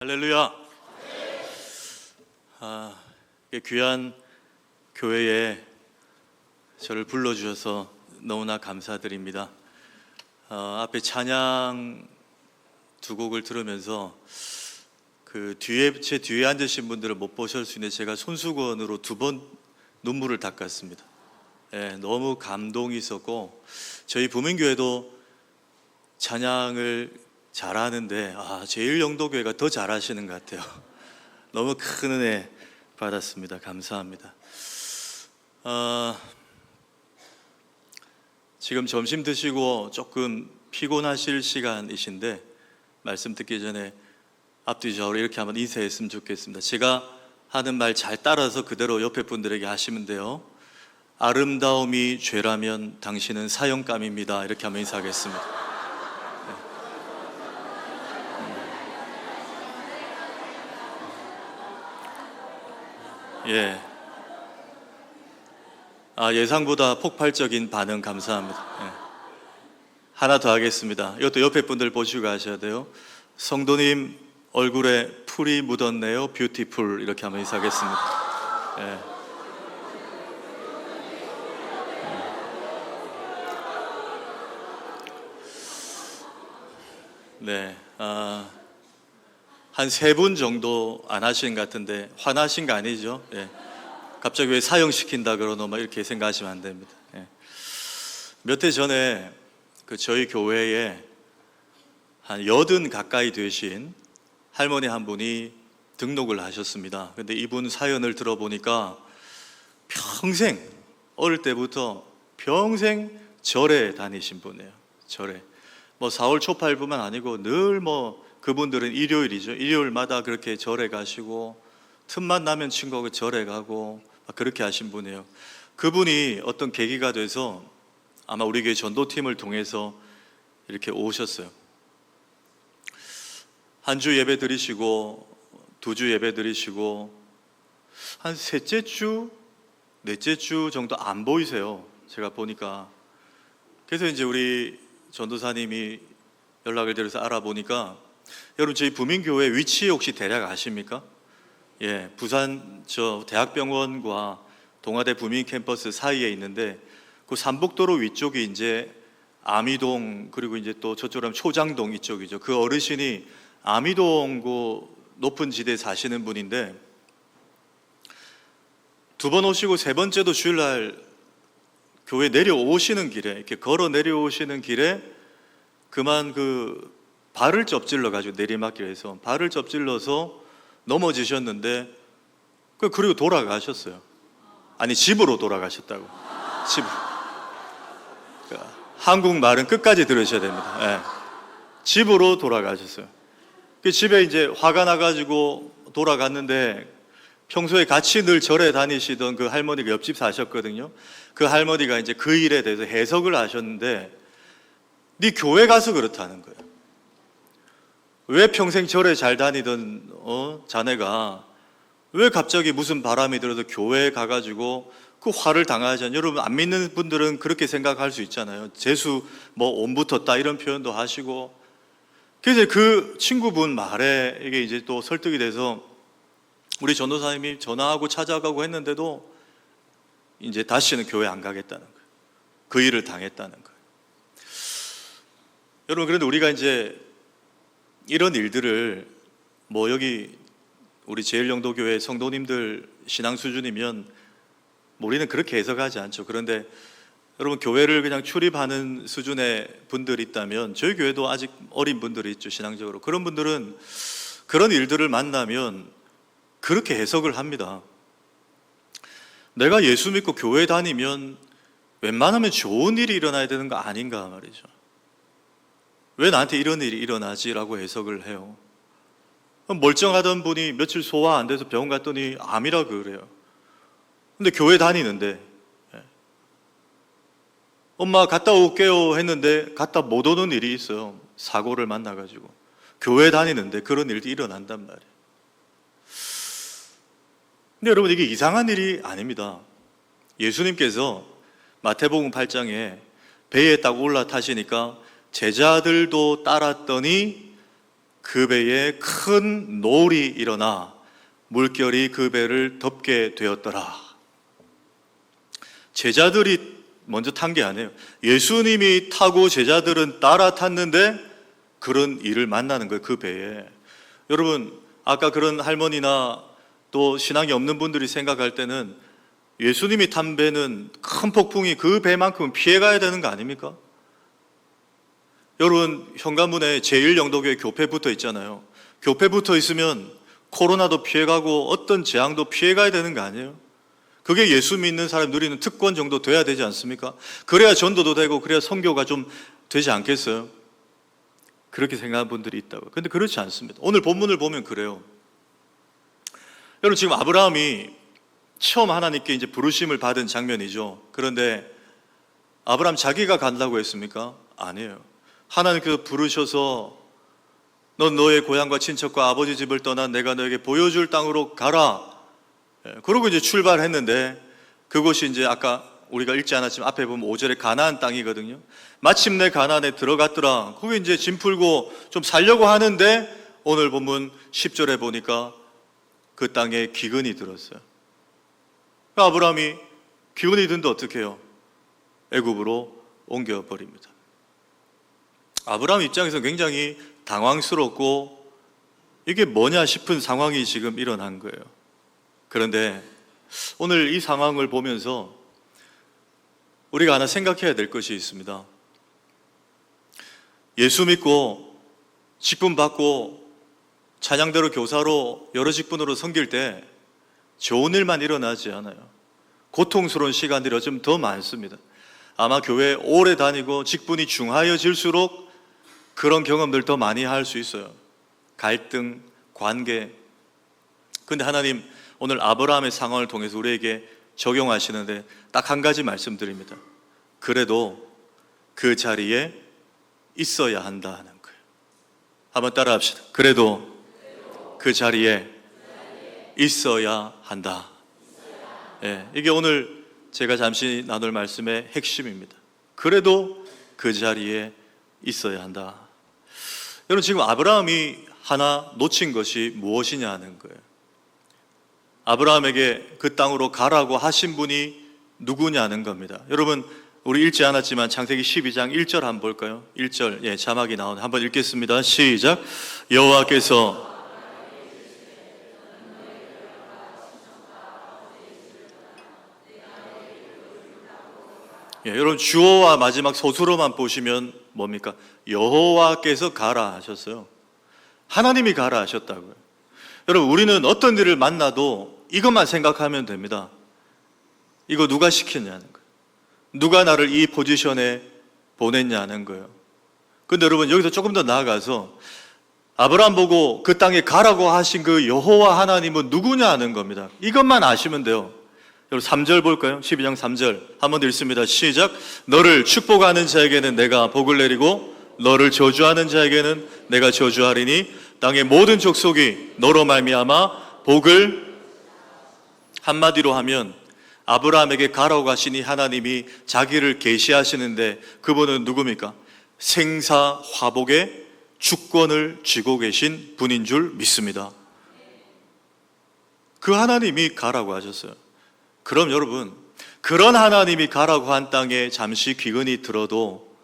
할렐루야. 귀한 교회에 저를 불러주셔서 너무나 감사드립니다. 앞에 찬양 두 곡을 들으면서 제 뒤에 앉으신 분들을 못 보실 수 있는데 제가 손수건으로 2번 눈물을 닦았습니다. 너무 감동이 있었고, 저희 부민교회도 찬양을 잘하는데 제1영도교회가 더 잘하시는 것 같아요. 너무 큰 은혜 받았습니다. 감사합니다. 지금 점심 드시고 조금 피곤하실 시간이신데 말씀 듣기 전에 앞뒤좌우로 이렇게 한번 인사했으면 좋겠습니다. 제가 하는 말 잘 따라서 그대로 옆에 분들에게 하시면 돼요. 아름다움이 죄라면 당신은 사형감입니다. 이렇게 한번 인사하겠습니다. 예상보다 폭발적인 반응 감사합니다. 하나 더 하겠습니다. 이것도 옆에 분들 보시고 가셔야 돼요. 성도님 얼굴에 풀이 묻었네요. 뷰티풀. 이렇게 한번 인사하겠습니다. 한 3분 정도 안 하신 것 같은데 화나신 거 아니죠? 갑자기 왜 사형시킨다 그러노? 막 이렇게 생각하시면 안 됩니다. 몇 해 전에 저희 교회에 한 80 가까이 되신 할머니 한 분이 등록을 하셨습니다. 근데 이분 사연을 들어보니까 평생, 어릴 때부터 평생 절에 다니신 분이에요. 절에. 4월 초팔부만 아니고 늘 그분들은 일요일이죠. 일요일마다 그렇게 절에 가시고 틈만 나면 친구하고 절에 가고 그렇게 하신 분이에요. 그분이 어떤 계기가 돼서 아마 우리 교회 전도팀을 통해서 이렇게 오셨어요. 한 주 예배 드리시고 2주 예배 드리시고 한 셋째 주, 넷째 주 정도 안 보이세요. 제가 보니까. 그래서 이제 우리 전도사님이 연락을 드려서 알아보니까, 여러분 저희 부민교회 위치 혹시 대략 아십니까? 부산 대학병원과 동아대 부민 캠퍼스 사이에 있는데 그 삼복도로 위쪽이 이제 아미동, 그리고 이제 또 저쪽으로 하면 초장동 이쪽이죠. 그 어르신이 아미동 높은 지대에 사시는 분인데 2번 오시고 3번째도 주일날 교회 내려오시는 길에, 이렇게 걸어 내려오시는 길에 그만 발을 접질러 가지고, 내리막길에서 발을 접질러서 넘어지셨는데 그리고 돌아가셨어요. 아니, 집으로 돌아가셨다고. 집으로. 한국말은 끝까지 들으셔야 됩니다. 집으로 돌아가셨어요. 집에 이제 화가 나가지고 돌아갔는데, 평소에 같이 늘 절에 다니시던 그 할머니가 옆집 사셨거든요. 그 할머니가 이제 그 일에 대해서 해석을 하셨는데, 네 교회 가서 그렇다는 거예요. 왜 평생 절에 잘 다니던 자네가 왜 갑자기 무슨 바람이 들어서 교회에 가가지고 그 화를 당하지 않냐. 여러분 안 믿는 분들은 그렇게 생각할 수 있잖아요. 재수 온 붙었다 이런 표현도 하시고. 그래서 그 친구분 말에 이게 이제 또 설득이 돼서 우리 전도사님이 전화하고 찾아가고 했는데도 이제 다시는 교회 안 가겠다는 거예요. 그 일을 당했다는 거예요. 여러분, 그런데 우리가 이제 이런 일들을 여기 우리 제1영도교회 성도님들 신앙 수준이면 우리는 그렇게 해석하지 않죠. 그런데 여러분, 교회를 그냥 출입하는 수준의 분들이 있다면, 저희 교회도 아직 어린 분들이 있죠, 신앙적으로. 그런 분들은 그런 일들을 만나면 그렇게 해석을 합니다. 내가 예수 믿고 교회 다니면 웬만하면 좋은 일이 일어나야 되는 거 아닌가 말이죠. 왜 나한테 이런 일이 일어나지라고 해석을 해요. 멀쩡하던 분이 며칠 소화 안 돼서 병원 갔더니 암이라 그래요. 근데 교회 다니는데, 엄마 갔다 올게요 했는데 갔다 못 오는 일이 있어요. 사고를 만나가지고. 교회 다니는데 그런 일이 일어난단 말이에요. 근데 여러분, 이게 이상한 일이 아닙니다. 예수님께서 마태복음 8장에 배에 딱 올라타시니까 제자들도 따랐더니 그 배에 큰 노을이 일어나 물결이 그 배를 덮게 되었더라. 제자들이 먼저 탄 게 아니에요. 예수님이 타고 제자들은 따라 탔는데 그런 일을 만나는 거예요, 그 배에. 여러분, 아까 그런 할머니나 또 신앙이 없는 분들이 생각할 때는 예수님이 탄 배는 큰 폭풍이 그 배만큼은 피해가야 되는 거 아닙니까? 여러분, 현관문에 제1영도교회 교회 붙어 있잖아요. 교회 붙어 있으면 코로나도 피해가고 어떤 재앙도 피해가야 되는 거 아니에요? 그게 예수 믿는 사람이 누리는 특권 정도 돼야 되지 않습니까? 그래야 전도도 되고 그래야 선교가 좀 되지 않겠어요? 그렇게 생각하는 분들이 있다고. 근데 그렇지 않습니다. 오늘 본문을 보면 그래요. 여러분, 지금 아브라함이 처음 하나님께 이제 부르심을 받은 장면이죠. 그런데 아브라함 자기가 간다고 했습니까? 아니에요. 하나님께서 부르셔서 넌 너의 고향과 친척과 아버지 집을 떠나 내가 너에게 보여줄 땅으로 가라. 그러고 이제 출발했는데 그곳이 이제 아까 우리가 읽지 않았지만 앞에 보면 5절에 가나안 땅이거든요. 마침내 가나안에 들어갔더라. 거기 이제 짐 풀고 좀 살려고 하는데 오늘 본문 10절에 보니까 그 땅에 기근이 들었어요. 아브라함이 기근이 든데 어떻게 해요? 애굽으로 옮겨버립니다. 아브라함 입장에서 굉장히 당황스럽고 이게 뭐냐 싶은 상황이 지금 일어난 거예요. 그런데 오늘 이 상황을 보면서 우리가 하나 생각해야 될 것이 있습니다. 예수 믿고 직분 받고 찬양대로 교사로 여러 직분으로 섬길 때 좋은 일만 일어나지 않아요. 고통스러운 시간들이 어쩌면 더 많습니다. 아마 교회 오래 다니고 직분이 중하여질수록 그런 경험들 더 많이 할 수 있어요. 갈등, 관계. 근데 하나님 오늘 아브라함의 상황을 통해서 우리에게 적용하시는데 딱 한 가지 말씀드립니다. 그래도 그 자리에 있어야 한다는 거예요. 한번 따라 합시다. 그래도 그 자리에 있어야 한다. 이게 오늘 제가 잠시 나눌 말씀의 핵심입니다. 그래도 그 자리에 있어야 한다. 여러분, 지금 아브라함이 하나 놓친 것이 무엇이냐는 거예요. 아브라함에게 그 땅으로 가라고 하신 분이 누구냐는 겁니다. 여러분, 우리 읽지 않았지만 창세기 12장 1절 한번 볼까요? 1절, 자막이 나오는 한번 읽겠습니다. 시작. 여호와께서 여러분, 주어와 마지막 서술어만 보시면 뭡니까? 여호와께서 가라 하셨어요. 하나님이 가라 하셨다고요. 여러분, 우리는 어떤 일을 만나도 이것만 생각하면 됩니다. 이거 누가 시켰냐는 거예요. 누가 나를 이 포지션에 보냈냐는 거예요. 근데 여러분, 여기서 조금 더 나아가서 아브라함 보고 그 땅에 가라고 하신 그 여호와 하나님은 누구냐는 겁니다. 이것만 아시면 돼요. 여러분, 3절 볼까요? 12장 3절 한번 더 읽습니다. 시작. 너를 축복하는 자에게는 내가 복을 내리고 너를 저주하는 자에게는 내가 저주하리니 땅의 모든 족속이 너로 말미암아 복을. 한마디로 하면 아브라함에게 가라고 하시니 하나님이 자기를 계시하시는데 그분은 누굽니까? 생사화복의 주권을 쥐고 계신 분인 줄 믿습니다. 그 하나님이 가라고 하셨어요. 그럼 여러분, 그런 하나님이 가라고 한 땅에 잠시 기근이 들어도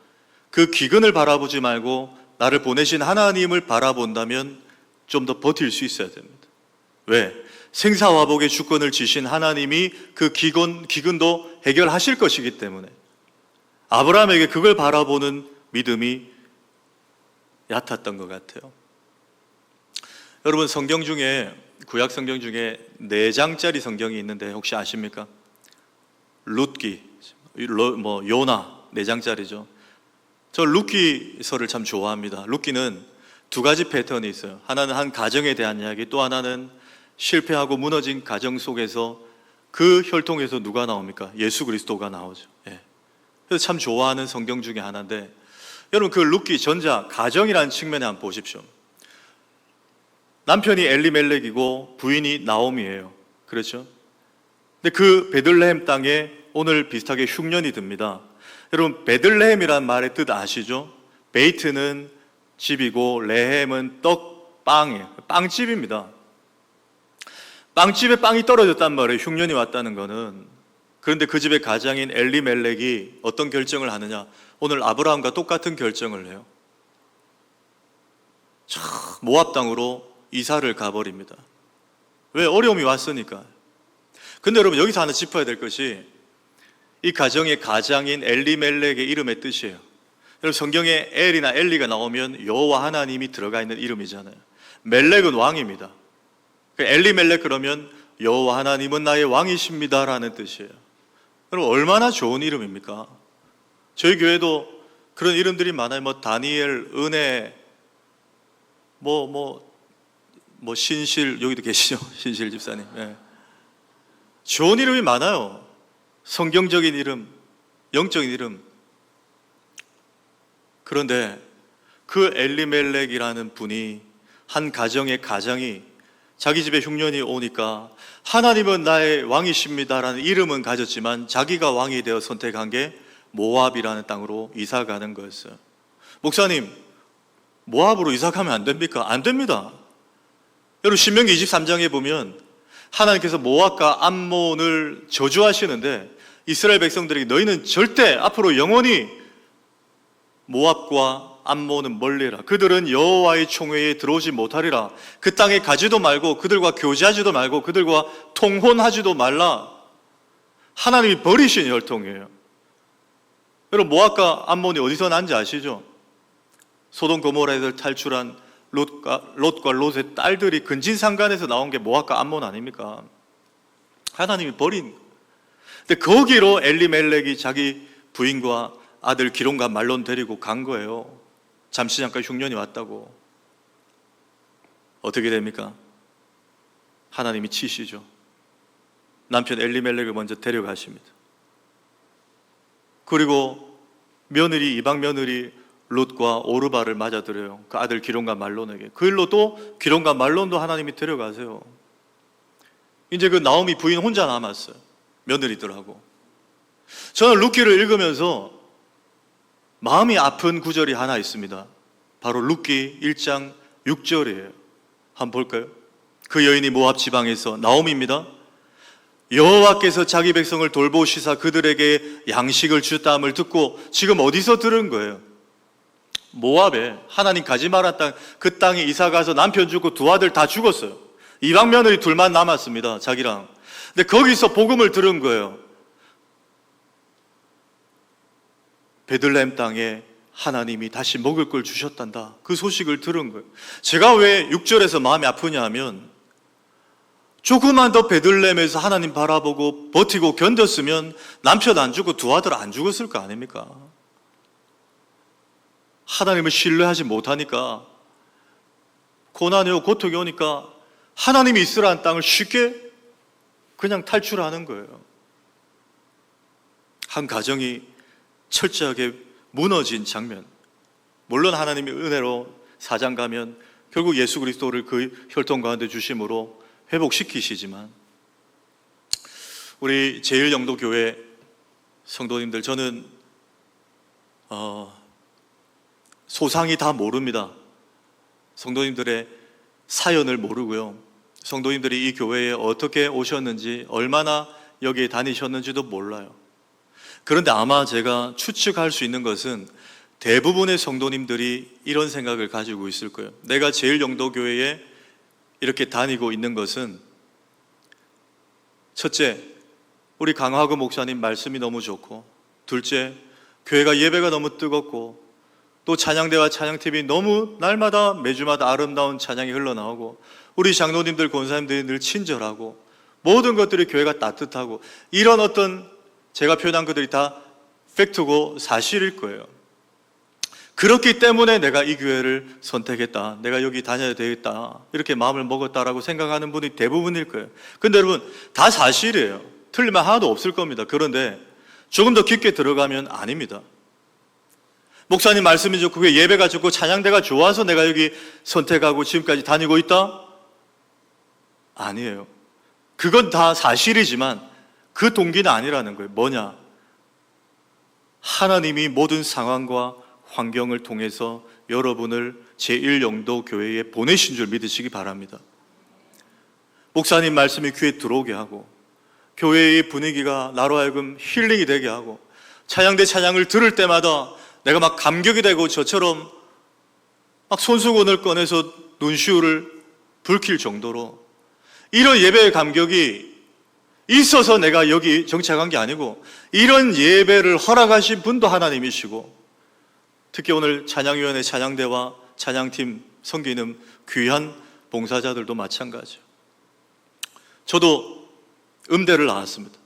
그 기근을 바라보지 말고 나를 보내신 하나님을 바라본다면 좀 더 버틸 수 있어야 됩니다. 왜? 생사화복의 주권을 지신 하나님이 그 기근도 해결하실 것이기 때문에 아브라함에게 그걸 바라보는 믿음이 얕았던 것 같아요. 여러분, 성경 중에 구약 성경 중에 4장짜리 성경이 있는데 혹시 아십니까? 룻기, 요나 4장짜리죠. 저 룻기서를 참 좋아합니다. 룻기는 2가지 패턴이 있어요. 하나는 한 가정에 대한 이야기, 또 하나는 실패하고 무너진 가정 속에서 그 혈통에서 누가 나옵니까? 예수 그리스도가 나오죠. 그래서 참 좋아하는 성경 중에 하나인데, 여러분, 그 룻기 전자 가정이라는 측면에 한번 보십시오. 남편이 엘리멜렉이고 부인이 나오미예요. 그렇죠? 근데 그 베들레헴 땅에 오늘 비슷하게 흉년이 듭니다. 여러분, 베들레헴이란 말의 뜻 아시죠? 베이트는 집이고 레헴은 빵이에요. 빵집입니다. 빵집에 빵이 떨어졌단 말이에요. 흉년이 왔다는 거는. 그런데 그 집의 가장인 엘리멜렉이 어떤 결정을 하느냐? 오늘 아브라함과 똑같은 결정을 해요. 모압 땅으로 이사를 가버립니다. 왜? 어려움이 왔으니까. 근데 여러분 여기서 하나 짚어야 될 것이 이 가정의 가장인 엘리멜렉의 이름의 뜻이에요. 여러분 성경에 엘이나 엘리가 나오면 여호와 하나님이 들어가 있는 이름이잖아요. 멜렉은 왕입니다. 엘리멜렉 그러면 여호와 하나님은 나의 왕이십니다라는 뜻이에요. 여러분 얼마나 좋은 이름입니까? 저희 교회도 그런 이름들이 많아요. 다니엘, 은혜, 신실, 여기도 계시죠? 신실 집사님. 네. 좋은 이름이 많아요. 성경적인 이름, 영적인 이름. 그런데 그 엘리멜렉이라는 분이 한 가정의 가장이 자기 집에 흉년이 오니까 하나님은 나의 왕이십니다라는 이름은 가졌지만 자기가 왕이 되어 선택한 게 모압이라는 땅으로 이사 가는 거였어요. 목사님, 모압으로 이사 가면 안 됩니까? 안 됩니다. 여러분 신명기 23장에 보면 하나님께서 모압과 암몬을 저주하시는데 이스라엘 백성들에게 너희는 절대 앞으로 영원히 모압과 암몬은 멀리라. 그들은 여호와의 총회에 들어오지 못하리라. 그 땅에 가지도 말고 그들과 교제하지도 말고 그들과 통혼하지도 말라. 하나님이 버리신 혈통이에요. 여러분 모압과 암몬이 어디서 난지 아시죠? 소돔 고모라에서 탈출한 롯과 롯의 딸들이 근친상간에서 나온 게 모압과 암몬 아닙니까? 하나님이 버린. 근데 거기로 엘리멜렉이 자기 부인과 아들 기론과 말론 데리고 간 거예요. 잠시 잠깐 흉년이 왔다고. 어떻게 됩니까? 하나님이 치시죠. 남편 엘리멜렉을 먼저 데려가십니다. 그리고 이방 며느리 롯과 오르바를 맞아들여요. 그 아들 기론과 말론에게. 그 일로 또 기론과 말론도 하나님이 데려가세요. 이제 그 나오미 부인 혼자 남았어요. 며느리들하고. 저는 룻기를 읽으면서 마음이 아픈 구절이 하나 있습니다. 바로 룻기 1장 6절이에요. 한번 볼까요? 그 여인이 모압 지방에서 나오미입니다. 여호와께서 자기 백성을 돌보시사 그들에게 양식을 주었다함을 듣고 지금 어디서 들은 거예요? 모압에 하나님 가지 말한 땅, 그 땅에 이사 가서 남편 죽고 두 아들 다 죽었어요. 이방 며느리 둘만 남았습니다. 자기랑. 근데 거기서 복음을 들은 거예요. 베들레헴 땅에 하나님이 다시 먹을 걸 주셨단다. 그 소식을 들은 거예요. 제가 왜 6절에서 마음이 아프냐 하면 조금만 더 베들레헴에서 하나님 바라보고 버티고 견뎠으면 남편 안 죽고 두 아들 안 죽었을 거 아닙니까? 하나님을 신뢰하지 못하니까 고난이 오고 고통이 오니까 하나님이 있으라는 땅을 쉽게 그냥 탈출하는 거예요. 한 가정이 철저하게 무너진 장면. 물론 하나님의 은혜로 4장 가면 결국 예수 그리스도를 그 혈통 가운데 주심으로 회복시키시지만 우리 제1영도교회 성도님들, 저는 소상히 다 모릅니다. 성도님들의 사연을 모르고요. 성도님들이 이 교회에 어떻게 오셨는지, 얼마나 여기에 다니셨는지도 몰라요. 그런데 아마 제가 추측할 수 있는 것은 대부분의 성도님들이 이런 생각을 가지고 있을 거예요. 내가 제1영도교회에 이렇게 다니고 있는 것은 첫째, 우리 강화구 목사님 말씀이 너무 좋고, 둘째, 교회가 예배가 너무 뜨겁고, 또 찬양대와 찬양팀이 너무 날마다 매주마다 아름다운 찬양이 흘러나오고, 우리 장로님들 권사님들이 늘 친절하고, 모든 것들이 교회가 따뜻하고, 이런 어떤 제가 표현한 것들이 다 팩트고 사실일 거예요. 그렇기 때문에 내가 이 교회를 선택했다, 내가 여기 다녀야 되겠다, 이렇게 마음을 먹었다라고 생각하는 분이 대부분일 거예요. 근데 여러분, 다 사실이에요. 틀린 말 하나도 없을 겁니다. 그런데 조금 더 깊게 들어가면 아닙니다. 목사님 말씀이 좋고 그게 예배가 좋고 찬양대가 좋아서 내가 여기 선택하고 지금까지 다니고 있다? 아니에요. 그건 다 사실이지만 그 동기는 아니라는 거예요. 뭐냐? 하나님이 모든 상황과 환경을 통해서 여러분을 제1영도 교회에 보내신 줄 믿으시기 바랍니다. 목사님 말씀이 귀에 들어오게 하고 교회의 분위기가 나로 하여금 힐링이 되게 하고 찬양대 찬양을 들을 때마다 내가 막 감격이 되고 저처럼 막 손수건을 꺼내서 눈시울을 붉힐 정도로 이런 예배의 감격이 있어서 내가 여기 정착한 게 아니고 이런 예배를 허락하신 분도 하나님이시고 특히 오늘 찬양위원회 찬양대와 찬양팀 섬기는 귀한 봉사자들도 마찬가지예요. 저도 음대를 나왔습니다.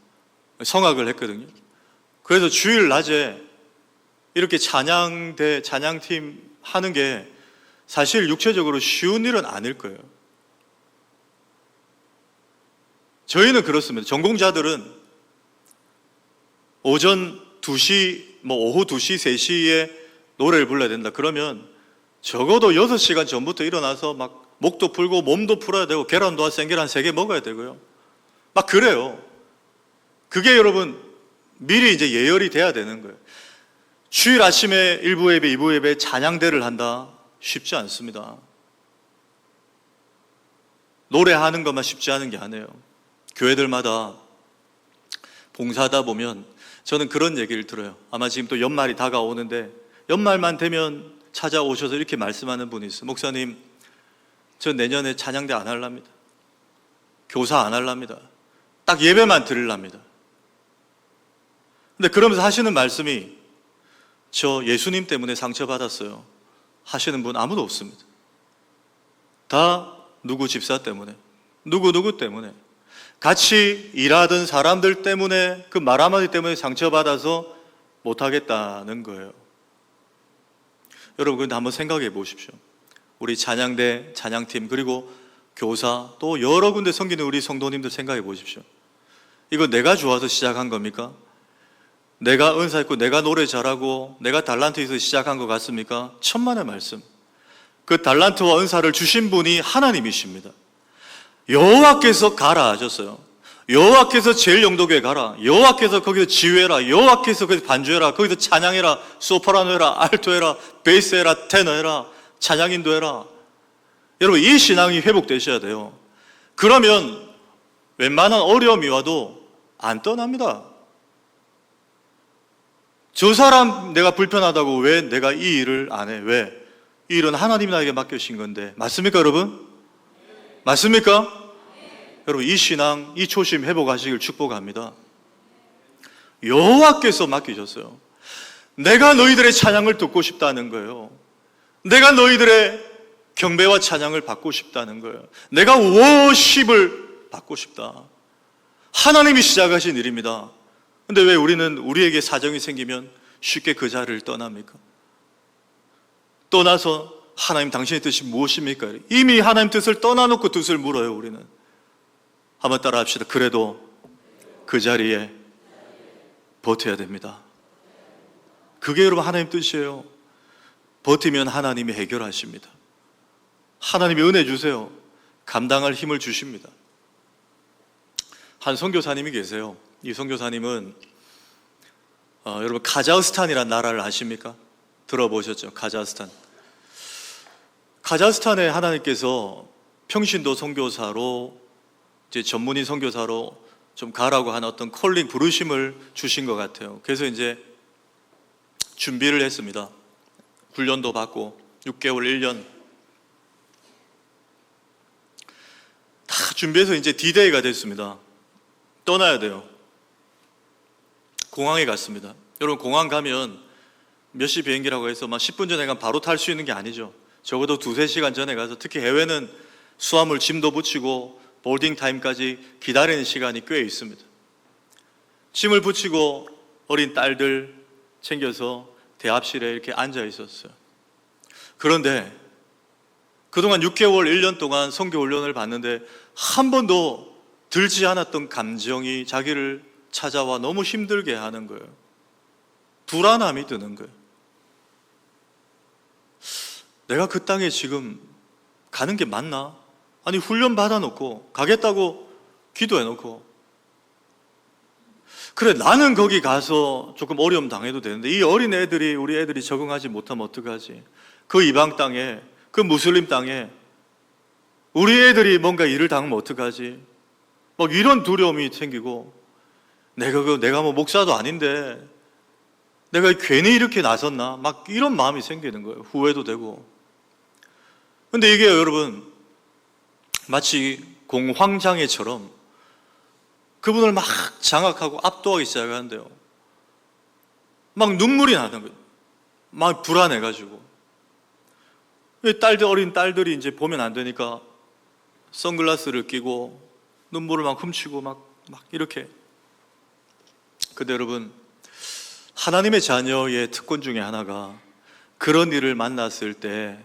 성악을 했거든요. 그래서 주일 낮에 이렇게 찬양대, 찬양팀 하는 게 사실 육체적으로 쉬운 일은 아닐 거예요. 저희는 그렇습니다. 전공자들은 오전 2시, 오후 2시, 3시에 노래를 불러야 된다. 그러면 적어도 6시간 전부터 일어나서 막 목도 풀고 몸도 풀어야 되고 계란도 생계란 3개 먹어야 되고요. 막 그래요. 그게 여러분 미리 이제 예열이 돼야 되는 거예요. 주일 아침에 1부 예배, 2부 예배 찬양대를 한다. 쉽지 않습니다. 노래하는 것만 쉽지 않은 게 아니에요. 교회들마다 봉사하다 보면 저는 그런 얘기를 들어요. 아마 지금 또 연말이 다가오는데 연말만 되면 찾아오셔서 이렇게 말씀하는 분이 있어요. 목사님, 저 내년에 찬양대 안 할랍니다. 교사 안 할랍니다. 딱 예배만 드리랍니다. 근데 그러면서 하시는 말씀이 저 예수님 때문에 상처받았어요 하시는 분 아무도 없습니다. 다 누구 집사 때문에, 누구 때문에, 같이 일하던 사람들 때문에, 그 말 한마디 때문에 상처받아서 못하겠다는 거예요. 여러분, 그런데 한번 생각해 보십시오. 우리 찬양대, 찬양팀, 그리고 교사, 또 여러 군데 섬기는 우리 성도님들 생각해 보십시오. 이거 내가 좋아서 시작한 겁니까? 내가 은사 있고 내가 노래 잘하고 내가 달란트 있어서 시작한 것 같습니까? 천만의 말씀. 그 달란트와 은사를 주신 분이 하나님이십니다. 여호와께서 가라 하셨어요. 여호와께서 제1영도교회 가라. 여호와께서 거기서 지휘해라. 여호와께서 거기서 반주해라. 거기서 찬양해라. 소프라노 해라. 알토 해라. 베이스 해라. 테너 해라. 찬양 인도해라. 여러분, 이 신앙이 회복되셔야 돼요. 그러면 웬만한 어려움이 와도 안 떠납니다. 저 사람 내가 불편하다고 왜 내가 이 일을 안 해? 왜? 이 일은 하나님이 나에게 맡겨주신 건데. 맞습니까, 여러분? 맞습니까? 여러분, 이 신앙, 이 초심 회복하시길 축복합니다. 여호와께서 맡기셨어요. 내가 너희들의 찬양을 듣고 싶다는 거예요. 내가 너희들의 경배와 찬양을 받고 싶다는 거예요. 내가 워십을 받고 싶다. 하나님이 시작하신 일입니다. 근데 왜 우리는 우리에게 사정이 생기면 쉽게 그 자리를 떠납니까? 떠나서 하나님 당신의 뜻이 무엇입니까? 이미 하나님 뜻을 떠나놓고 뜻을 물어요. 우리는 한번 따라 합시다. 그래도 그 자리에 버텨야 됩니다. 그게 여러분 하나님 뜻이에요. 버티면 하나님이 해결하십니다. 하나님이 은혜 주세요. 감당할 힘을 주십니다. 한 선교사님이 계세요. 이 선교사님은 여러분 카자흐스탄이라는 나라를 아십니까? 들어보셨죠? 카자흐스탄. 카자흐스탄에 하나님께서 평신도 선교사로 이제 전문인 선교사로 좀 가라고 하는 어떤 콜링 부르심을 주신 것 같아요. 그래서 이제 준비를 했습니다. 훈련도 받고 6개월, 1년 다 준비해서 이제 D-Day가 됐습니다. 떠나야 돼요. 공항에 갔습니다. 여러분, 공항 가면 몇 시 비행기라고 해서 막 10분 전에 가면 바로 탈 수 있는 게 아니죠. 적어도 2-3시간 전에 가서, 특히 해외는 수화물 짐도 붙이고 보딩 타임까지 기다리는 시간이 꽤 있습니다. 짐을 붙이고 어린 딸들 챙겨서 대합실에 이렇게 앉아 있었어요. 그런데 그동안 6개월, 1년 동안 선교 훈련을 받는데 한 번도 들지 않았던 감정이 자기를 찾아와 너무 힘들게 하는 거예요. 불안함이 드는 거예요. 내가 그 땅에 지금 가는 게 맞나? 아니, 훈련 받아놓고 가겠다고 기도해놓고, 그래 나는 거기 가서 조금 어려움 당해도 되는데 이 어린 애들이, 우리 애들이 적응하지 못하면 어떡하지? 그 이방 땅에 그 무슬림 땅에 우리 애들이 뭔가 일을 당하면 어떡하지? 막 이런 두려움이 생기고, 내가 뭐 목사도 아닌데 내가 괜히 이렇게 나섰나? 막 이런 마음이 생기는 거예요. 후회도 되고. 근데 이게 여러분 마치 공황장애처럼 그분을 막 장악하고 압도하기 시작하는데요. 막 눈물이 나는 거예요. 막 불안해가지고. 어린 딸들이 이제 보면 안 되니까 선글라스를 끼고 눈물을 막 훔치고 막 이렇게. 근데 여러분, 하나님의 자녀의 특권 중에 하나가 그런 일을 만났을 때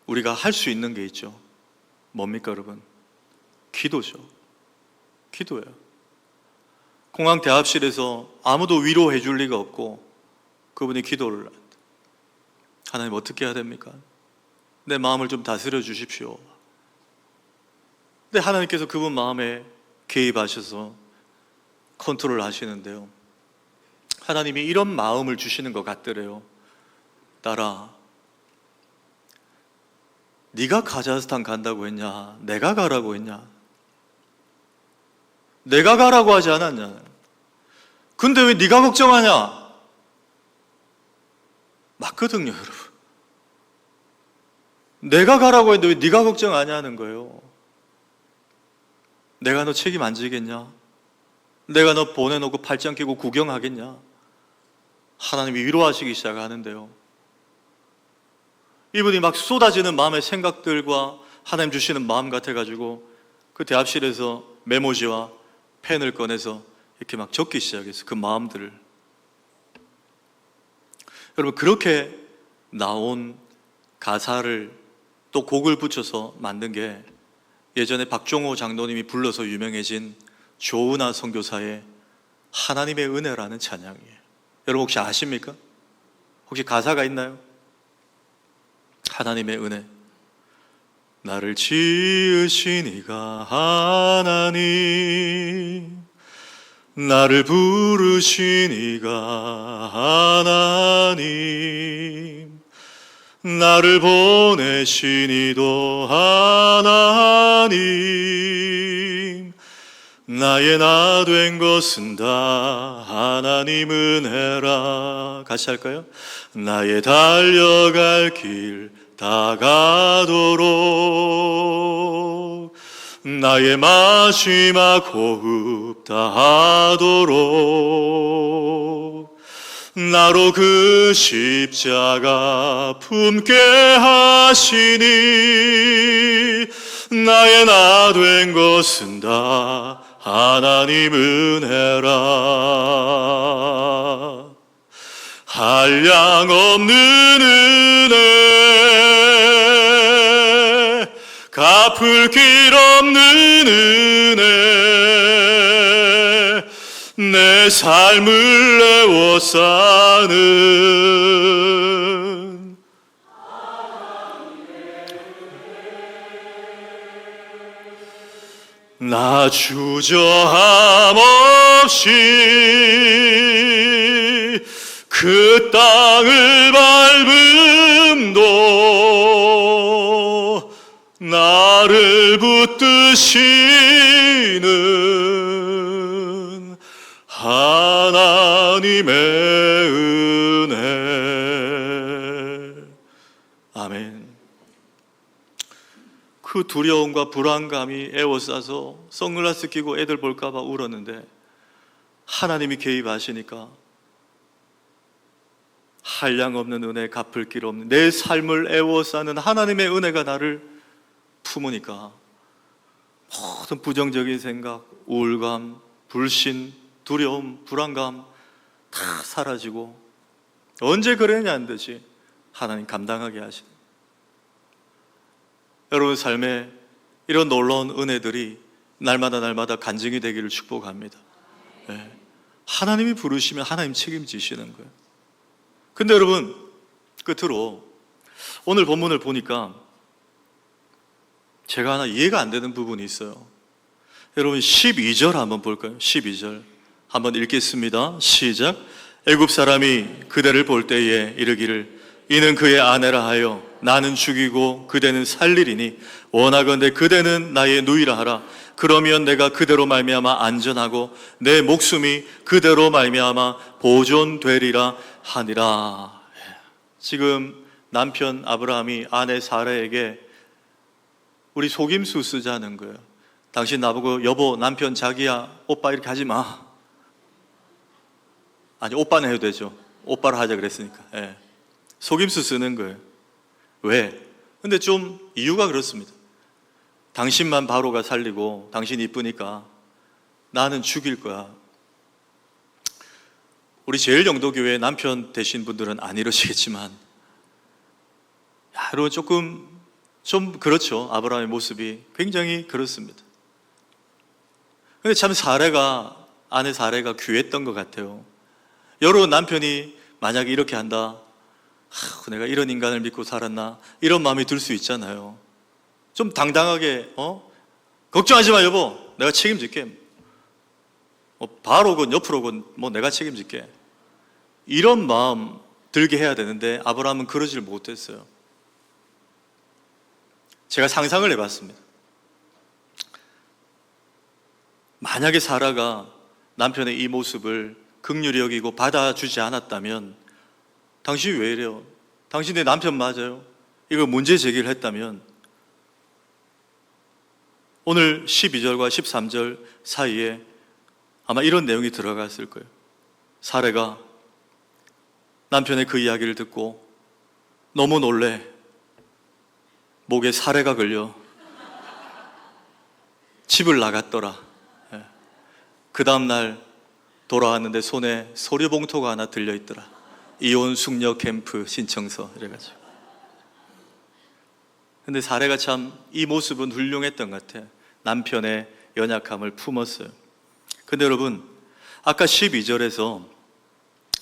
우리가 할 수 있는 게 있죠. 뭡니까 여러분? 기도죠. 기도예요. 공항 대합실에서 아무도 위로해 줄 리가 없고 그분이 기도를 한다. 하나님 어떻게 해야 됩니까? 내 마음을 좀 다스려 주십시오. 근데 하나님께서 그분 마음에 개입하셔서 컨트롤 하시는데요. 하나님이 이런 마음을 주시는 것 같더래요. 딸아, 네가 카자흐스탄 간다고 했냐? 내가 가라고 했냐? 내가 가라고 하지 않았냐? 근데 왜 네가 걱정하냐? 맞거든요, 여러분. 내가 가라고 했는데 왜 네가 걱정하냐는 거예요. 내가 너 책임 안 지겠냐? 내가 너 보내놓고 팔짱 끼고 구경하겠냐? 하나님이 위로하시기 시작하는데요. 이분이 막 쏟아지는 마음의 생각들과 하나님 주시는 마음 같아가지고 그 대합실에서 메모지와 펜을 꺼내서 이렇게 막 적기 시작했어요. 그 마음들을. 여러분, 그렇게 나온 가사를 또 곡을 붙여서 만든 게 예전에 박종호 장로님이 불러서 유명해진 조은하 선교사의 하나님의 은혜라는 찬양이에요. 여러분 혹시 아십니까? 혹시 가사가 있나요? 하나님의 은혜. 나를 지으신 이가 하나님, 나를 부르신 이가 하나님, 나를 보내신 이도 하나님, 나의 나 된 것은 다 하나님 은혜라. 같이 할까요? 나의 달려갈 길 다가도록, 나의 마지막 호흡 다하도록, 나로 그 십자가 품게 하시니, 나의 나 된 것은 다 하나님 은혜라. 한량 없는 은혜, 갚을 길 없는 은혜, 내 삶을 내워 사는 나 주저함 없이 그 땅을 밟음도 나를 붙드시는 하나님의 은혜. 아멘. 그 두려움과 불안감이 에워싸서 선글라스 끼고 애들 볼까봐 울었는데 하나님이 개입하시니까 한량 없는 은혜, 갚을 길 없는 내 삶을 애워싸는 하나님의 은혜가 나를 품으니까 모든 부정적인 생각, 우울감, 불신, 두려움, 불안감 다 사라지고 언제 그랬냐는 듯이 하나님 감당하게 하시는. 여러분 삶에 이런 놀라운 은혜들이 날마다 간증이 되기를 축복합니다. 네. 하나님이 부르시면 하나님 책임지시는 거예요. 근데 여러분 끝으로 오늘 본문을 보니까 제가 하나 이해가 안 되는 부분이 있어요. 여러분 12절 한번 볼까요? 12절 한번 읽겠습니다. 시작. 애굽 사람이 그대를 볼 때에 이르기를 이는 그의 아내라 하여 나는 죽이고 그대는 살리리니 원하건대 그대는 나의 누이라 하라. 그러면 내가 그대로 말미암아 안전하고 내 목숨이 그대로 말미암아 보존되리라 하니라. 지금 남편 아브라함이 아내 사라에게 우리 속임수 쓰자는 거예요. 당신 나보고 여보, 남편, 자기야, 오빠 이렇게 하지 마. 아니, 오빠는 해도 되죠. 오빠를 하자 그랬으니까. 속임수 쓰는 거예요. 왜? 근데 좀 이유가 그렇습니다. 당신만 바로가 살리고 당신 이쁘니까 나는 죽일 거야. 우리 제일영도교회 남편 되신 분들은 안 이러시겠지만, 여러분 좀 그렇죠. 아브라함의 모습이 굉장히 그렇습니다. 근데 참 아내 사례가 귀했던 것 같아요. 여러 남편이 만약에 이렇게 한다, 내가 이런 인간을 믿고 살았나, 이런 마음이 들 수 있잖아요. 좀 당당하게 걱정하지 마 여보, 내가 책임질게. 바로건 옆으로건 내가 책임질게. 이런 마음 들게 해야 되는데 아브라함은 그러질 못했어요. 제가 상상을 해봤습니다. 만약에 사라가 남편의 이 모습을 긍휼히 여기고 받아주지 않았다면, 당신이 왜 이래요? 당신 내 남편 맞아요? 이거 문제 제기를 했다면 오늘 12절과 13절 사이에 아마 이런 내용이 들어갔을 거예요. 사라가 남편의 그 이야기를 듣고 너무 놀래 목에 사례가 걸려 집을 나갔더라. 그 다음날 돌아왔는데 손에 서류 봉투가 하나 들려있더라. 이혼 숙녀 캠프 신청서 이래가지고. 근데 사례가 참 이 모습은 훌륭했던 것 같아요. 남편의 연약함을 품었어요. 근데 여러분, 아까 12절에서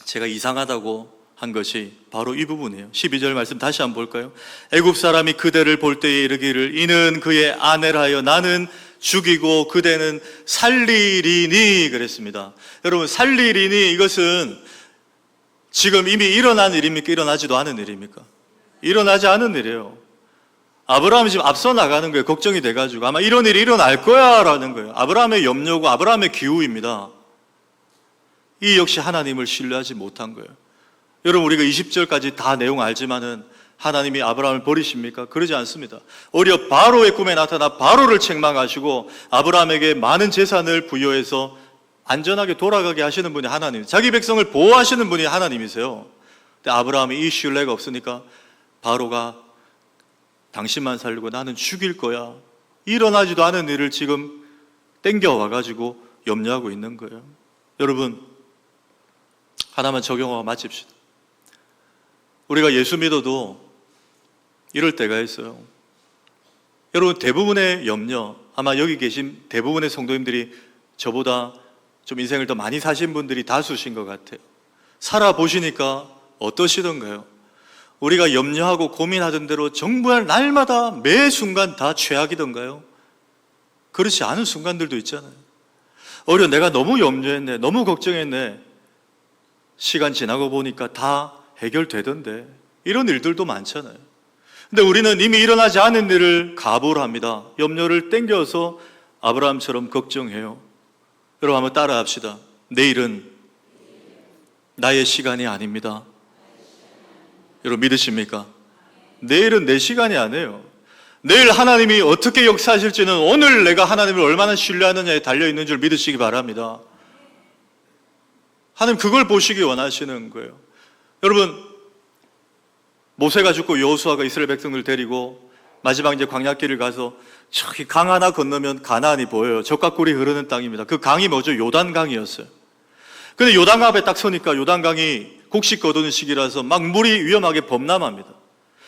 제가 이상하다고 한 것이 바로 이 부분이에요. 12절 말씀 다시 한번 볼까요? 애굽 사람이 그대를 볼 때에 이르기를 이는 그의 아내라여 나는 죽이고 그대는 살리리니 그랬습니다. 여러분, 살리리니 이것은 지금 이미 일어난 일입니까? 일어나지도 않은 일입니까? 일어나지 않은 일이에요. 아브라함이 지금 앞서 나가는 거예요. 걱정이 돼가지고 아마 이런 일이 일어날 거야 라는 거예요. 아브라함의 염려고 아브라함의 기우입니다. 이 역시 하나님을 신뢰하지 못한 거예요. 여러분, 우리가 20절까지 다 내용 알지만은 하나님이 아브라함을 버리십니까? 그러지 않습니다. 오히려 바로의 꿈에 나타나 바로를 책망하시고 아브라함에게 많은 재산을 부여해서 안전하게 돌아가게 하시는 분이 하나님, 자기 백성을 보호하시는 분이 하나님이세요. 근데 아브라함이 이 신뢰가 없으니까 바로가 당신만 살리고 나는 죽일 거야, 일어나지도 않은 일을 지금 땡겨와가지고 염려하고 있는 거예요. 여러분, 하나만 적용하고 마칩시다. 우리가 예수 믿어도 이럴 때가 있어요. 여러분, 대부분의 염려, 아마 여기 계신 대부분의 성도님들이 저보다 좀 인생을 더 많이 사신 분들이 다수신 것 같아요. 살아보시니까 어떠시던가요? 우리가 염려하고 고민하던 대로 정말 날마다 매 순간 다 최악이던가요? 그렇지 않은 순간들도 있잖아요. 오히려 내가 너무 염려했네, 너무 걱정했네, 시간 지나고 보니까 다 해결되던데, 이런 일들도 많잖아요. 근데 우리는 이미 일어나지 않은 일을 가부를 합니다. 염려를 땡겨서 아브라함처럼 걱정해요. 여러분, 한번 따라 합시다. 내일은 나의 시간이 아닙니다. 여러분, 믿으십니까? 내일은 내 시간이 아니에요. 내일 하나님이 어떻게 역사하실지는 오늘 내가 하나님을 얼마나 신뢰하느냐에 달려있는 줄 믿으시기 바랍니다. 하나님 그걸 보시기 원하시는 거예요. 여러분, 모세가 죽고 여호수아가 이스라엘 백성들 데리고 마지막 이제 광야길을 가서 저기 강 하나 건너면 가나안이 보여요. 젖과 꿀이 흐르는 땅입니다. 그 강이 뭐죠? 요단강이었어요. 근데 요단강 앞에 딱 서니까 요단강이 곡식 거두는 시기라서 막 물이 위험하게 범람합니다.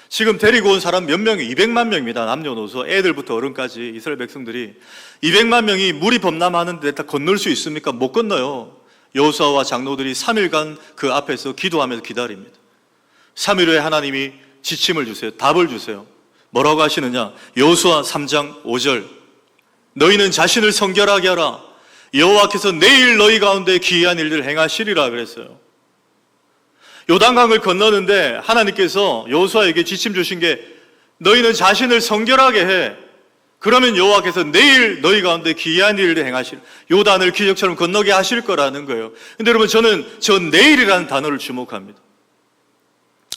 지금 데리고 온 사람 몇 명이? 200만 명입니다. 남녀노소, 애들부터 어른까지 이스라엘 백성들이 200만 명이 물이 범람하는데 다 건널 수 있습니까? 못 건너요. 여호수아와 장로들이 3일간 그 앞에서 기도하면서 기다립니다. 3일 후에 하나님이 지침을 주세요. 답을 주세요. 뭐라고 하시느냐? 여호수아 3장 5절, 너희는 자신을 성결하게 하라. 여호와께서 내일 너희 가운데 기이한 일들을 행하시리라 그랬어요. 요단강을 건너는데 하나님께서 여호수아에게 지침 주신 게 너희는 자신을 성결하게 해. 그러면 여호와께서 내일 너희 가운데 기이한 일을 행하실, 요단을 기적처럼 건너게 하실 거라는 거예요. 근데 여러분, 저는 저 내일이라는 단어를 주목합니다.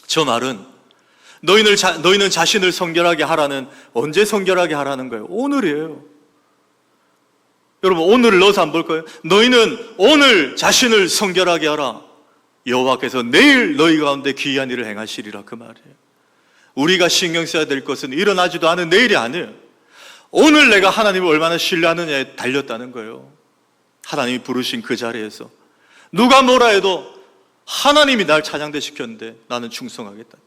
저 말은 너희는 자신을 성결하게 하라는, 언제 성결하게 하라는 거예요? 오늘이에요. 여러분, 오늘을 넣어서 한번 볼까요? 너희는 오늘 자신을 성결하게 하라. 여호와께서 내일 너희 가운데 기이한 일을 행하시리라, 그 말이에요. 우리가 신경 써야 될 것은 일어나지도 않은 내일이 아니에요. 오늘 내가 하나님을 얼마나 신뢰하느냐에 달렸다는 거예요. 하나님이 부르신 그 자리에서 누가 뭐라 해도 하나님이 날 찬양대 시켰는데 나는 충성하겠다.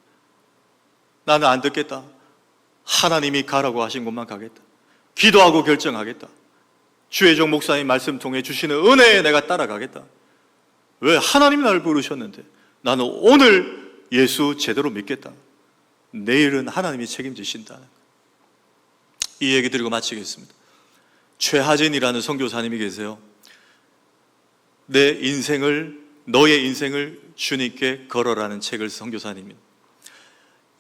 나는 안 듣겠다. 하나님이 가라고 하신 곳만 가겠다. 기도하고 결정하겠다. 주의 종 목사님 말씀 통해 주시는 은혜에 내가 따라가겠다. 왜? 하나님이 나를 부르셨는데 나는 오늘 예수 제대로 믿겠다. 내일은 하나님이 책임지신다. 이 얘기 드리고 마치겠습니다. 최하진이라는 선교사님이 계세요. 너의 인생을 주님께 걸어라는 책을 선교사님입니다.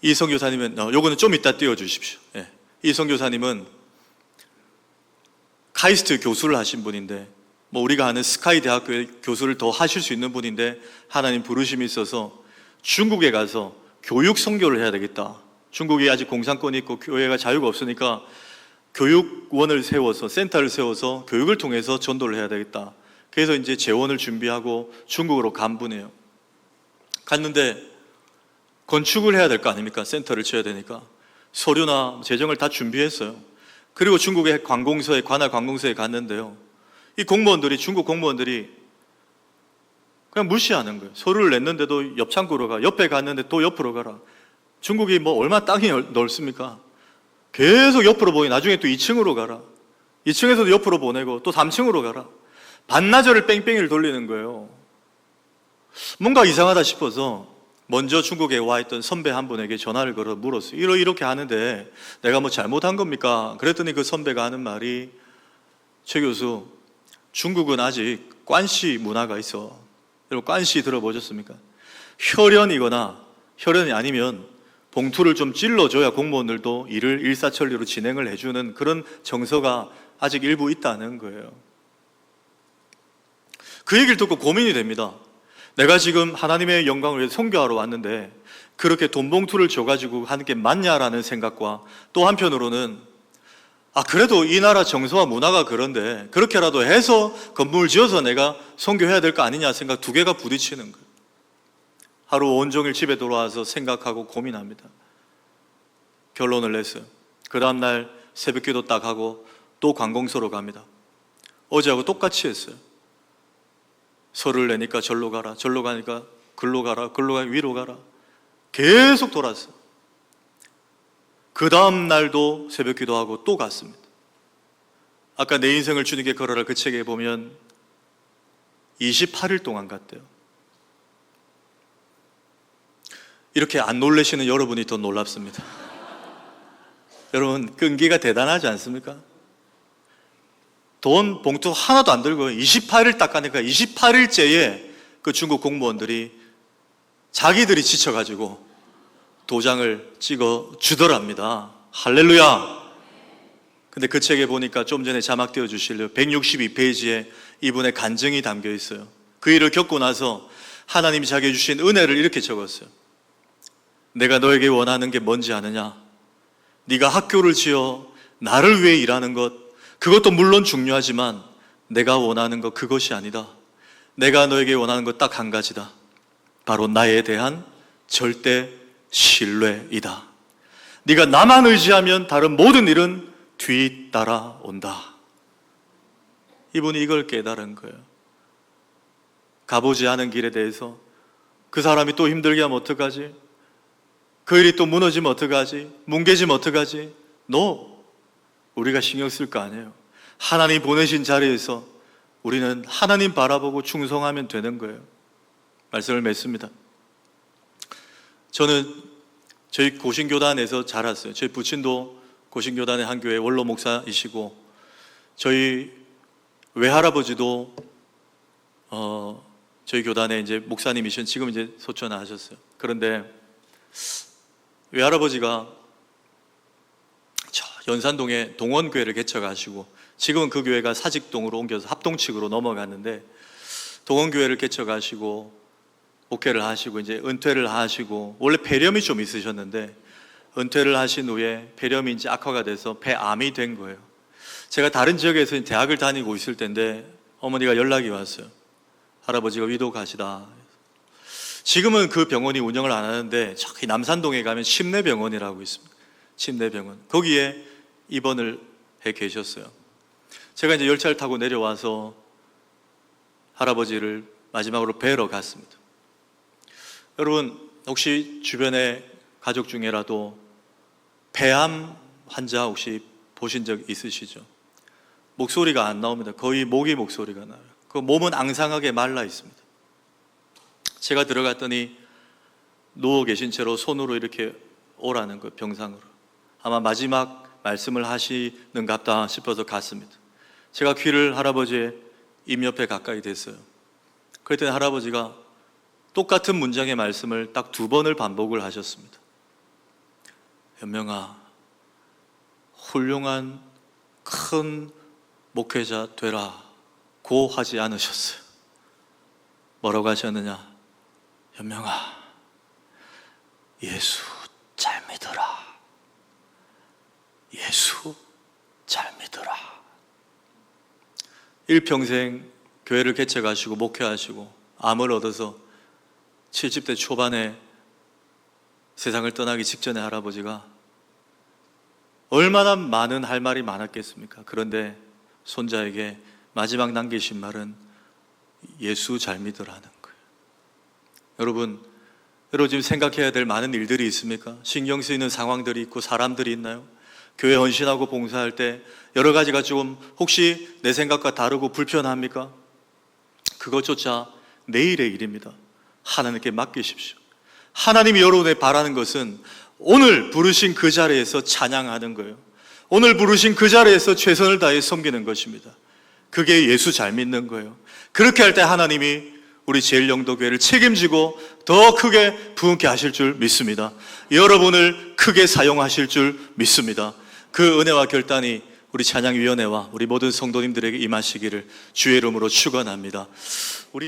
이 선교사님은, 요거는 좀 이따 띄워주십시오. 예. 이 선교사님은 카이스트 교수를 하신 분인데, 우리가 아는 스카이 대학교의 교수를 더 하실 수 있는 분인데, 하나님 부르심이 있어서 중국에 가서 교육 선교를 해야 되겠다. 중국이 아직 공산권이 있고 교회가 자유가 없으니까 교육원을 세워서, 센터를 세워서 교육을 통해서 전도를 해야 되겠다. 그래서 이제 재원을 준비하고 중국으로 간 분이에요. 갔는데 건축을 해야 될 거 아닙니까? 센터를 쳐야 되니까. 서류나 재정을 다 준비했어요. 그리고 중국의 관공서에, 관할 관공서에 갔는데요. 이 공무원들이, 중국 공무원들이 그냥 무시하는 거예요. 서류를 냈는데도 옆 창구로 가, 옆에 갔는데 또 옆으로 가라. 중국이 얼마나 땅이 넓습니까? 계속 옆으로 보니 나중에 또 2층으로 가라. 2층에서도 옆으로 보내고 또 3층으로 가라. 반나절을 뺑뺑이를 돌리는 거예요. 뭔가 이상하다 싶어서 먼저 중국에 와 있던 선배 한 분에게 전화를 걸어 물었어요. 이렇게 하는데 내가 뭐 잘못한 겁니까? 그랬더니 그 선배가 하는 말이, 최 교수, 중국은 아직 관시 문화가 있어. 여러분, 관시 들어보셨습니까? 혈연이 아니면 봉투를 좀 찔러줘야 공무원들도 일을 일사천리로 진행을 해주는 그런 정서가 아직 일부 있다는 거예요. 그 얘기를 듣고 고민이 됩니다. 내가 지금 하나님의 영광을 위해서 선교하러 왔는데 그렇게 돈 봉투를 줘가지고 하는 게 맞냐라는 생각과, 또 한편으로는 그래도 이 나라 정서와 문화가 그런데 그렇게라도 해서 건물을 지어서 내가 선교해야 될 거 아니냐 생각, 두 개가 부딪히는 거예요. 하루 온종일 집에 돌아와서 생각하고 고민합니다. 결론을 냈어요. 그 다음날 새벽기도 딱 하고 또 관공서로 갑니다. 어제하고 똑같이 했어요. 서류를 내니까 절로 가라, 절로 가니까 글로 가라, 글로 가니까 위로 가라. 계속 돌았어요. 그 다음 날도 새벽기도 하고 또 갔습니다. 아까 내 인생을 주님께 걸어라 그 책에 보면 28일 동안 갔대요. 이렇게 안 놀라시는 여러분이 더 놀랍습니다. 여러분, 끈기가 대단하지 않습니까? 돈 봉투 하나도 안 들고 28일 딱 가니까 28일째에 그 중국 공무원들이 자기들이 지쳐가지고 도장을 찍어 주더랍니다. 할렐루야! 근데 그 책에 보니까 좀 전에 자막 띄워주실래요? 162페이지에 이분의 간증이 담겨 있어요. 그 일을 겪고 나서 하나님이 자기에게 주신 은혜를 이렇게 적었어요. 내가 너에게 원하는 게 뭔지 아느냐? 네가 학교를 지어 나를 위해 일하는 것, 그것도 물론 중요하지만 내가 원하는 것 그것이 아니다. 내가 너에게 원하는 것 딱 한 가지다. 바로 나에 대한 절대 신뢰이다. 네가 나만 의지하면 다른 모든 일은 뒤따라온다. 이분이 이걸 깨달은 거예요. 가보지 않은 길에 대해서 그 사람이 또 힘들게 하면 어떡하지? 그 일이 또 무너지면 어떡하지? 뭉개지면 어떡하지? 우리가 신경 쓸 거 아니에요. 하나님 보내신 자리에서 우리는 하나님 바라보고 충성하면 되는 거예요. 말씀을 맺습니다. 저는 저희 고신교단에서 자랐어요. 저희 부친도 고신교단의 한 교회 원로 목사이시고, 저희 외할아버지도 저희 교단에 이제 목사님이신 지금 이제 소천하셨어요. 그런데 외할아버지가 저 연산동에 동원교회를 개척하시고 지금은 그 교회가 사직동으로 옮겨서 합동측으로 넘어갔는데 동원교회를 개척하시고 목회를 하시고 이제 은퇴를 하시고 원래 폐렴이 좀 있으셨는데 은퇴를 하신 후에 폐렴이 이제 악화가 돼서 폐암이 된 거예요. 제가 다른 지역에서 대학을 다니고 있을 때인데 어머니가 연락이 왔어요. 할아버지가 위독하시다. 지금은 그 병원이 운영을 안 하는데 저기 남산동에 가면 심내병원이라고 있습니다. 심내병원. 거기에 입원을 해 계셨어요. 제가 이제 열차를 타고 내려와서 할아버지를 마지막으로 뵈러 갔습니다. 여러분 혹시 주변에 가족 중에라도 폐암 환자 혹시 보신 적 있으시죠? 목소리가 안 나옵니다. 거의 모기 목소리가 나요. 그 몸은 앙상하게 말라 있습니다. 제가 들어갔더니 누워 계신 채로 손으로 이렇게 오라는 거예요. 병상으로. 아마 마지막 말씀을 하시는갑다 싶어서 갔습니다. 제가 귀를 할아버지의 입 옆에 가까이 댔어요. 그랬더니 할아버지가 똑같은 문장의 말씀을 딱 2번을 반복을 하셨습니다. 현명아, 훌륭한 큰 목회자 되라고 하지 않으셨어요. 뭐라고 하셨느냐? 현명아, 예수 잘 믿어라. 예수 잘 믿어라. 일평생 교회를 개척하시고 목회하시고 암을 얻어서 70대 초반에 세상을 떠나기 직전에 할아버지가 얼마나 많은 할 말이 많았겠습니까? 그런데 손자에게 마지막 남기신 말은 예수 잘 믿으라는 거예요. 여러분 지금 생각해야 될 많은 일들이 있습니까? 신경 쓰이는 상황들이 있고 사람들이 있나요? 교회 헌신하고 봉사할 때 여러 가지가 좀 혹시 내 생각과 다르고 불편합니까? 그것조차 내일의 일입니다. 하나님께 맡기십시오. 하나님이 여러분에 바라는 것은 오늘 부르신 그 자리에서 찬양하는 거예요. 오늘 부르신 그 자리에서 최선을 다해 섬기는 것입니다. 그게 예수 잘 믿는 거예요. 그렇게 할 때 하나님이 우리 제일영도교회를 책임지고 더 크게 부흥케 하실 줄 믿습니다. 여러분을 크게 사용하실 줄 믿습니다. 그 은혜와 결단이 우리 찬양위원회와 우리 모든 성도님들에게 임하시기를 주의 이름으로 축원합니다. 우리